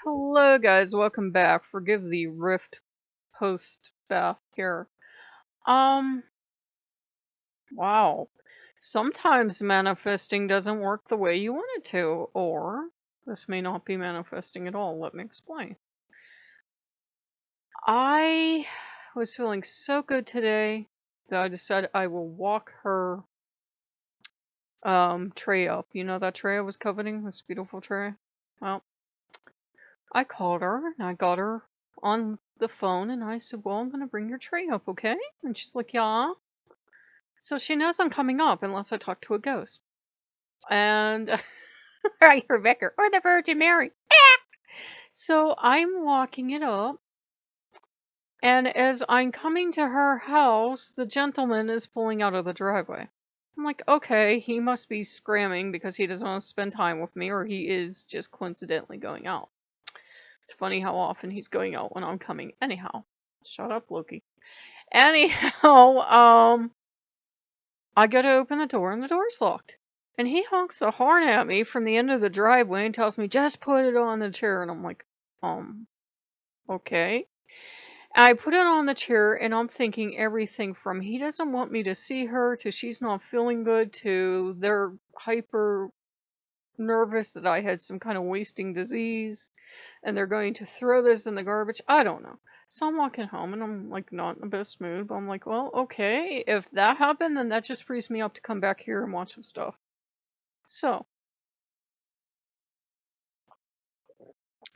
Hello guys, welcome back. Forgive the rift post bath here. Um, wow. Sometimes manifesting doesn't work the way you want it to, or this may not be manifesting at all. Let me explain. I was feeling so good today that I decided I will walk her tray up. You know that tray I was coveting, this beautiful tray? Well, I called her and I got her on the phone and I said, well, I'm going to bring your tray up, okay? And she's like, yeah. So she knows I'm coming up unless I talk to a ghost. And, right, Rebecca, or the Virgin Mary. So I'm walking it up. And as I'm coming to her house, the gentleman is pulling out of the driveway. I'm like, okay, he must be scramming because he doesn't want to spend time with me, or he is just coincidentally going out. It's funny how often he's going out when I'm coming. Anyhow, shut up, Loki. Anyhow, I go to open the door and the door's locked. And he honks the horn at me from the end of the driveway and tells me, just put it on the chair. And I'm like, okay. I put it on the chair and I'm thinking everything from he doesn't want me to see her to she's not feeling good to they're hyper nervous that I had some kind of wasting disease and they're going to throw this in the garbage. I don't know. So I'm walking home and I'm like not in the best mood, but I'm like, well, okay, if that happened, then that just frees me up to come back here and watch some stuff. So,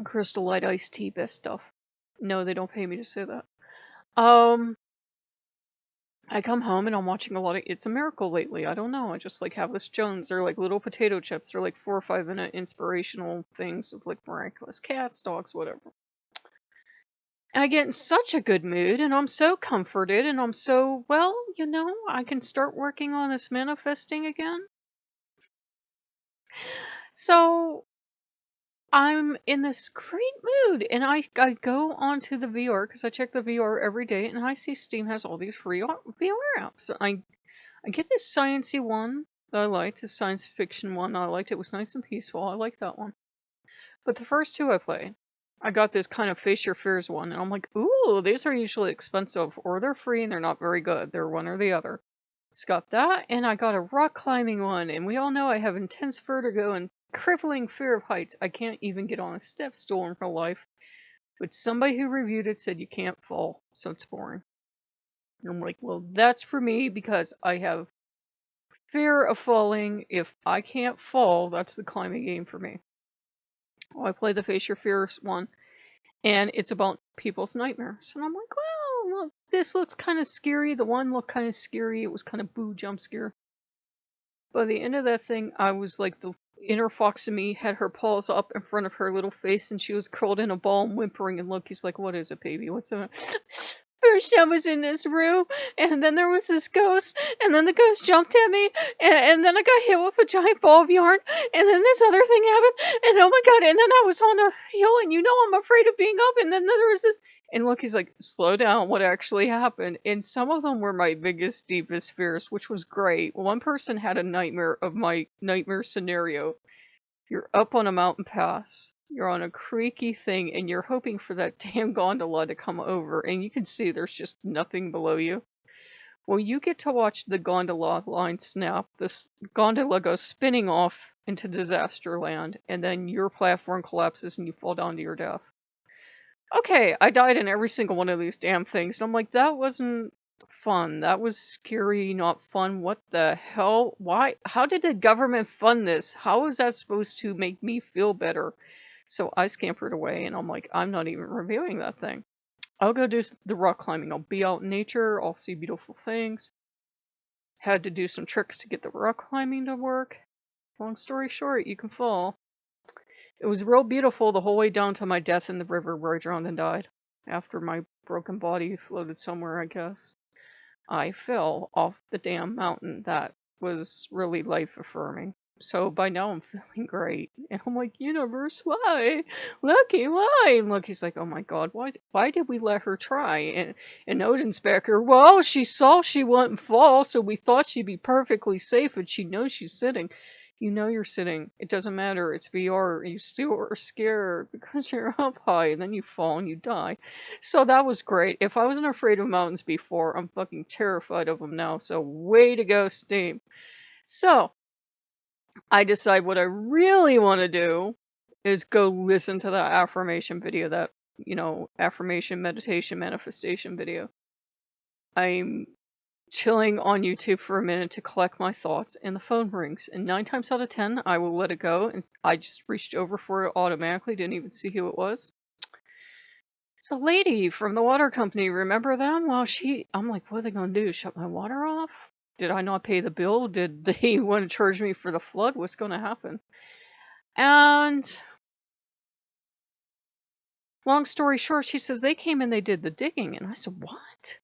Crystal Light iced tea, best stuff. No, they don't pay me to say that. I come home and I'm watching a lot of It's a Miracle lately. I don't know. I just like Havlis Jones. They're like little potato chips. They're like 4 or 5 minute inspirational things of like miraculous cats, dogs, whatever. I get in such a good mood and I'm so comforted and I'm so, well, you know, I can start working on this manifesting again. So I'm in this great mood and I go onto the VR because I check the VR every day and I see Steam has all these free VR apps. So I get this sciencey one that I liked, this science fiction one I liked. It was nice and peaceful. I liked that one. But the first two I played, I got this kind of Face Your Fears one, and I'm like, ooh, these are usually expensive, or they're free and they're not very good. They're one or the other. It's got that, and I got a rock climbing one, and we all know I have intense vertigo and crippling fear of heights. I can't even get on a step stool in real life. But somebody who reviewed it said you can't fall, so it's boring. And I'm like, well, that's for me because I have fear of falling. If I can't fall, that's the climbing game for me. Well, I played the Face Your Fears one, and it's about people's nightmares. And I'm like, well, look, this looks kind of scary. The one looked kind of scary. It was kind of boo jump scare. By the end of that thing, I was like, the inner fox in me had her paws up in front of her little face, and she was curled in a ball and whimpering. And Loki's like, what is it, baby? What's it? First I was in this room, and then there was this ghost, and then the ghost jumped at me, and then I got hit with a giant ball of yarn, and then this other thing happened, and oh my god, and then I was on a hill, and you know I'm afraid of being up, and then there was this, and look, he's like, slow down, what actually happened? And some of them were my biggest, deepest fears, which was great. One person had a nightmare of my nightmare scenario. You're up on a mountain pass. You're on a creaky thing and you're hoping for that damn gondola to come over and you can see there's just nothing below you. Well, you get to watch the gondola line snap. This gondola goes spinning off into disaster land and then your platform collapses and you fall down to your death. Okay, I died in every single one of these damn things. And I'm like, that wasn't fun. That was scary, not fun. What the hell? Why? How did the government fund this? How is that supposed to make me feel better? So I scampered away and I'm like, I'm not even reviewing that thing. I'll go do the rock climbing. I'll be out in nature. I'll see beautiful things. Had to do some tricks to get the rock climbing to work. Long story short, you can fall. It was real beautiful the whole way down to my death in the river where I drowned and died. After my broken body floated somewhere, I guess. I fell off the damn mountain. That was really life affirming. So by now I'm feeling great. And I'm like, universe, why? Loki, why? And Loki's like, oh my god, why did we let her try? And Odin's back here, well, she saw she wouldn't fall, so we thought she'd be perfectly safe and she knows she's sitting. You know you're sitting. It doesn't matter. It's VR. You still are scared because you're up high and then you fall and you die. So that was great. If I wasn't afraid of mountains before, I'm fucking terrified of them now. So way to go, Steam. So I decide what I really want to do is go listen to that affirmation video, that, affirmation, meditation, manifestation video. I'm chilling on YouTube for a minute to collect my thoughts, and the phone rings. And 9 times out of 10, I will let it go. And I just reached over for it automatically, didn't even see who it was. It's a lady from the water company. Remember them? Well, I'm like, what are they going to do? Shut my water off? Did I not pay the bill? Did they want to charge me for the flood? What's going to happen? And long story short, she says they came and they did the digging. And I said, what?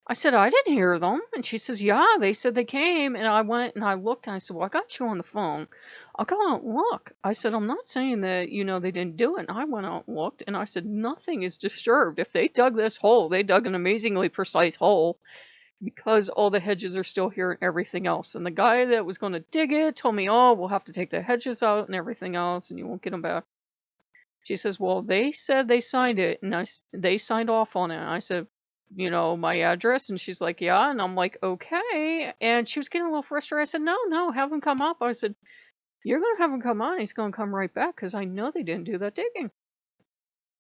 I said, I didn't hear them. And she says, yeah, they said they came. And I went and I looked and I said, well, I got you on the phone. I'll go out and look. I said, I'm not saying that, they didn't do it. And I went out and looked and I said, nothing is disturbed. If they dug this hole, they dug an amazingly precise hole because all the hedges are still here and everything else. And the guy that was going to dig it told me, oh, we'll have to take the hedges out and everything else and you won't get them back. She says, well, they said they signed it and they signed off on it. And I said, my address? And she's like, yeah. And I'm like, okay. And she was getting a little frustrated. I said, no, have him come up. I said, you're going to have him come on. He's going to come right back because I know they didn't do that digging.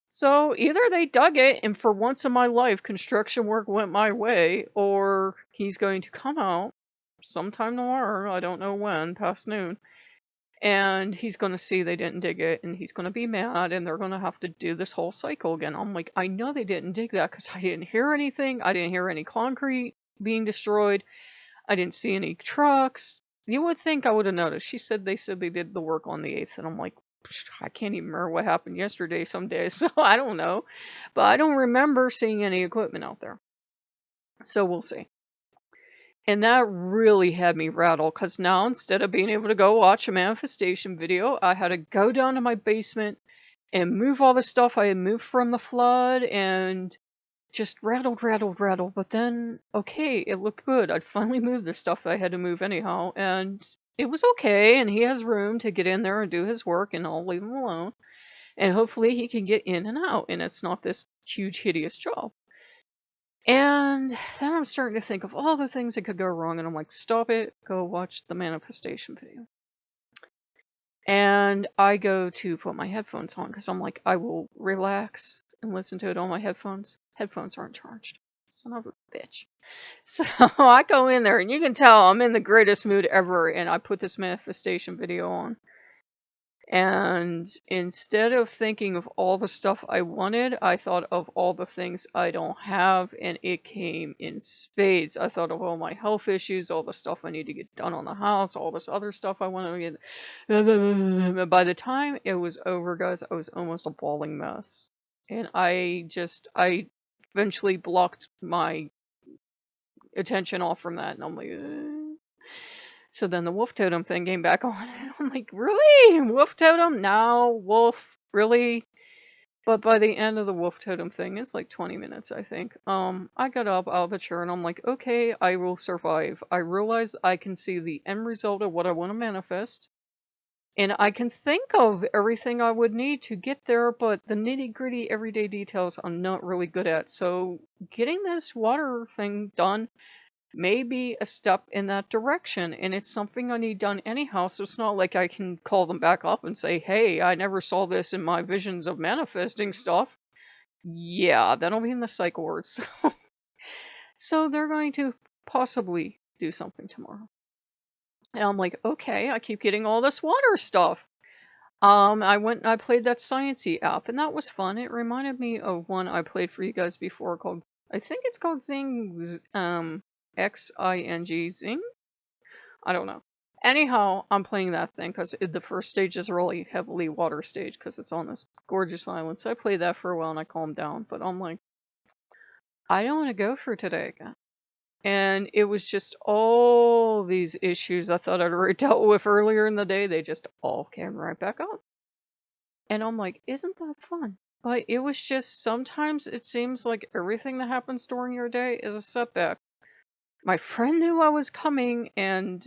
So either they dug it and for once in my life, construction work went my way, or he's going to come out sometime tomorrow. I don't know when, past noon. And he's going to see they didn't dig it, and he's going to be mad, and they're going to have to do this whole cycle again. I'm like, I know they didn't dig that because I didn't hear anything. I didn't hear any concrete being destroyed. I didn't see any trucks. You would think I would have noticed. She said they did the work on the 8th, and I'm like, I can't even remember what happened yesterday some days, so I don't know. But I don't remember seeing any equipment out there. So we'll see. And that really had me rattled because now instead of being able to go watch a manifestation video, I had to go down to my basement and move all the stuff I had moved from the flood and just rattled. But then, okay, it looked good. I'd finally moved the stuff that I had to move anyhow, and it was okay. And he has room to get in there and do his work, and I'll leave him alone. And hopefully he can get in and out, and it's not this huge, hideous job. And then I'm starting to think of all the things that could go wrong, and I'm like, stop it, go watch the manifestation video. And I go to put my headphones on because I'm like, I will relax and listen to it on my headphones. Headphones aren't charged. Son of a bitch. So I go in there, and you can tell I'm in the greatest mood ever, and I put this manifestation video on. And instead of thinking of all the stuff I wanted, I thought of all the things I don't have, and it came in spades. I thought of all my health issues, all the stuff I need to get done on the house, all this other stuff I want to get. By the time it was over, guys, I was almost a bawling mess. And I eventually blocked my attention off from that, and I'm like, So then the wolf totem thing came back on, and I'm like, really? Wolf totem? Now, wolf? Really? But by the end of the wolf totem thing, it's like 20 minutes, I think. I got up out of the chair, and I'm like, okay, I will survive. I realize I can see the end result of what I want to manifest, and I can think of everything I would need to get there, but the nitty-gritty everyday details I'm not really good at. So getting this water thing done may be a step in that direction, and it's something I need done anyhow, so it's not like I can call them back up and say, hey, I never saw this in my visions of manifesting stuff. Yeah, that'll be in the cycle words. So they're going to possibly do something tomorrow. And I'm like, okay, I keep getting all this water stuff. I went and I played that Sciencey app, and that was fun. It reminded me of one I played for you guys before called, I think it's called Zing, Xing, Zing? I don't know. Anyhow, I'm playing that thing because the first stage is really heavily water stage because it's on this gorgeous island. So I played that for a while and I calmed down. But I'm like, I don't want to go for today again. And it was just all these issues I thought I'd already dealt with earlier in the day. They just all came right back up. And I'm like, isn't that fun? But it was just, sometimes it seems like everything that happens during your day is a setback. My friend knew I was coming, and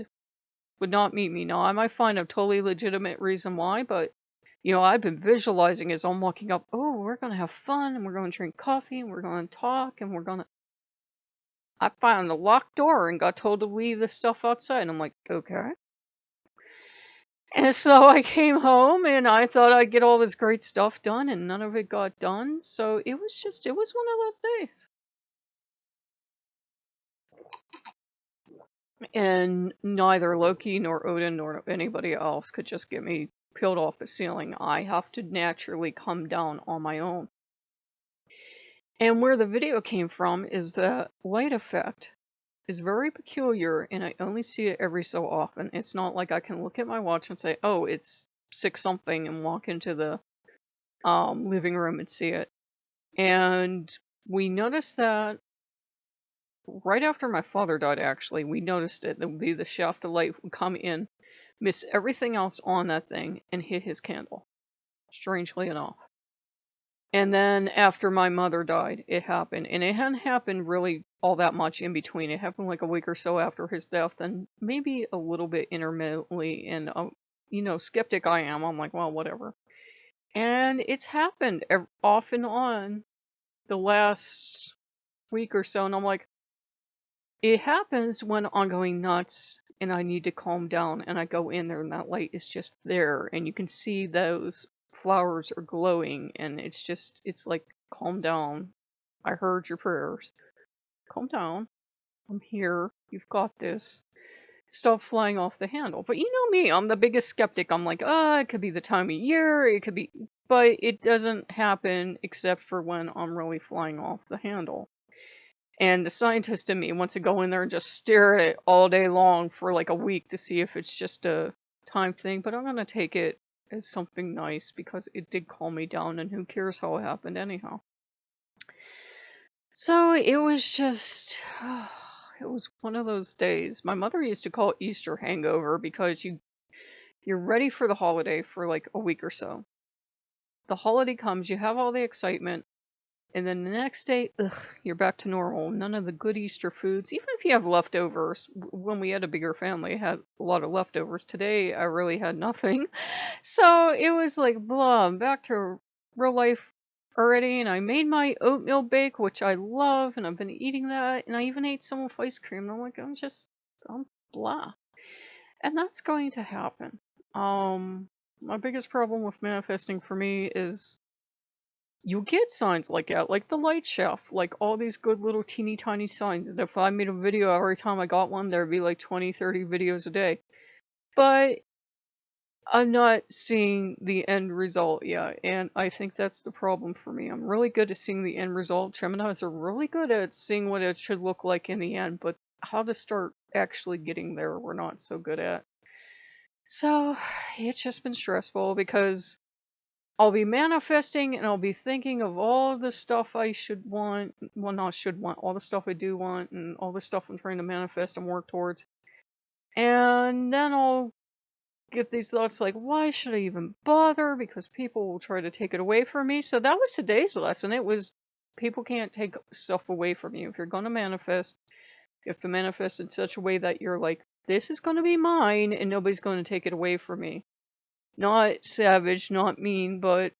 would not meet me. Now, I might find a totally legitimate reason why, but I've been visualizing as I'm walking up, oh, we're going to have fun and we're going to drink coffee and we're going to talk and we're going to. I found a locked door and got told to leave the stuff outside. And I'm like, okay. And so I came home and I thought I'd get all this great stuff done and none of it got done. So it was one of those days. And neither Loki nor Odin nor anybody else could just get me peeled off the ceiling. I have to naturally come down on my own. And where the video came from is the light effect is very peculiar and I only see it every so often. It's not like I can look at my watch and say, oh, it's 6 something and walk into the living room and see it. And we noticed that right after my father died, actually, we noticed it. There would be the shaft of light would come in, miss everything else on that thing, and hit his candle, strangely enough. And then after my mother died, it happened. And it hadn't happened really all that much in between. It happened like a week or so after his death, and maybe a little bit intermittently. And, skeptic I am. I'm like, well, whatever. And it's happened off and on the last week or so. And I'm like, it happens when I'm going nuts and I need to calm down. And I go in there and that light is just there. And you can see those flowers are glowing and it's like, calm down. I heard your prayers. Calm down. I'm here. You've got this. Stop flying off the handle. But you know me, I'm the biggest skeptic. I'm like, it could be the time of year. It could be, but it doesn't happen except for when I'm really flying off the handle. And the scientist in me wants to go in there and just stare at it all day long for like a week to see if it's just a time thing. But I'm going to take it as something nice because it did calm me down and who cares how it happened anyhow. So it was just, it was one of those days. My mother used to call it Easter hangover because you're ready for the holiday for like a week or so. The holiday comes, you have all the excitement, and then the next day, you're back to normal. None of the good Easter foods, even if you have leftovers. When we had a bigger family, I had a lot of leftovers. Today, I really had nothing. So it was like, blah, I'm back to real life already. And I made my oatmeal bake, which I love, and I've been eating that. And I even ate some with ice cream. And I'm like, I'm blah. And that's going to happen. My biggest problem with manifesting for me is you get signs like that, like the light shaft, like all these good little teeny tiny signs. And if I made a video every time I got one, there'd be like 20, 30 videos a day. But I'm not seeing the end result yet, and I think that's the problem for me. I'm really good at seeing the end result. Geminis are really good at seeing what it should look like in the end, but how to start actually getting there, we're not so good at. So, it's just been stressful because I'll be manifesting and I'll be thinking of all the stuff I should want. Well, not should want, all the stuff I do want and all the stuff I'm trying to manifest and work towards. And then I'll get these thoughts like, why should I even bother? Because people will try to take it away from me. So that was today's lesson. It was, people can't take stuff away from you. If you're going to manifest, you have to manifest in such a way that you're like, this is going to be mine and nobody's going to take it away from me. Not savage, not mean, but,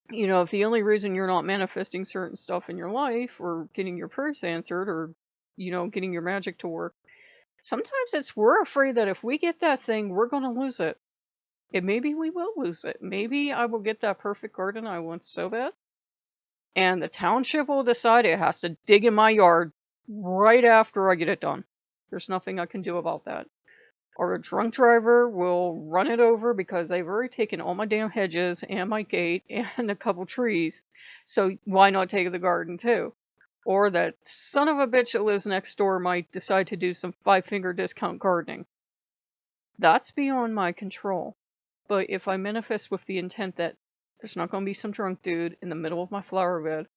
if the only reason you're not manifesting certain stuff in your life or getting your prayers answered or, getting your magic to work, sometimes we're afraid that if we get that thing, we're going to lose it. And maybe we will lose it. Maybe I will get that perfect garden I want so bad. And the township will decide it has to dig in my yard right after I get it done. There's nothing I can do about that. Or a drunk driver will run it over because they've already taken all my damn hedges and my gate and a couple trees. So why not take the garden too? Or that son of a bitch that lives next door might decide to do some 5-finger discount gardening. That's beyond my control. But if I manifest with the intent that there's not going to be some drunk dude in the middle of my flower bed,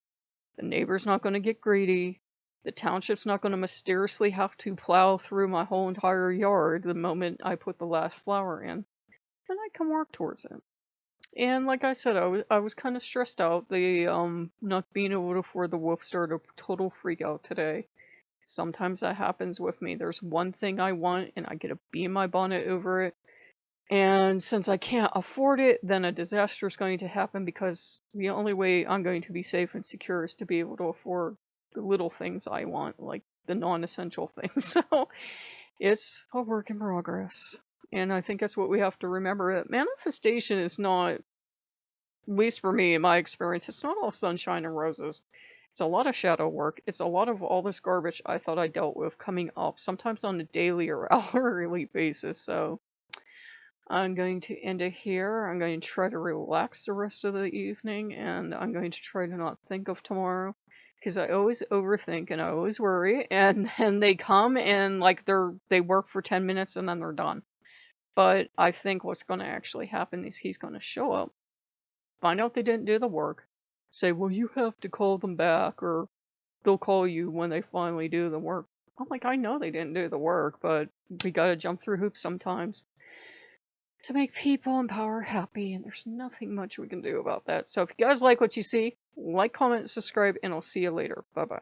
the neighbor's not going to get greedy, the township's not going to mysteriously have to plow through my whole entire yard the moment I put the last flower in, then I can work towards it. And like I said, I was kind of stressed out. The not being able to afford the wolf started a total freak out today. Sometimes that happens with me. There's one thing I want and I get a bee in my bonnet over it. And since I can't afford it, then a disaster is going to happen because the only way I'm going to be safe and secure is to be able to afford the little things I want, like the non-essential things. So it's a work in progress. And I think that's what we have to remember. That manifestation is not, at least for me, in my experience, it's not all sunshine and roses. It's a lot of shadow work. It's a lot of all this garbage I thought I dealt with coming up, sometimes on a daily or hourly basis. So I'm going to end it here. I'm going to try to relax the rest of the evening, and I'm going to try to not think of tomorrow. Because I always overthink and I always worry, and then they come and like they work for 10 minutes and then they're done. But I think what's going to actually happen is he's going to show up, find out they didn't do the work, say, well, you have to call them back, or they'll call you when they finally do the work. I'm like, I know they didn't do the work, but we gotta jump through hoops sometimes to make people in power happy, and there's nothing much we can do about that. So if you guys like what you see, like, comment, subscribe, and I'll see you later. Bye-bye.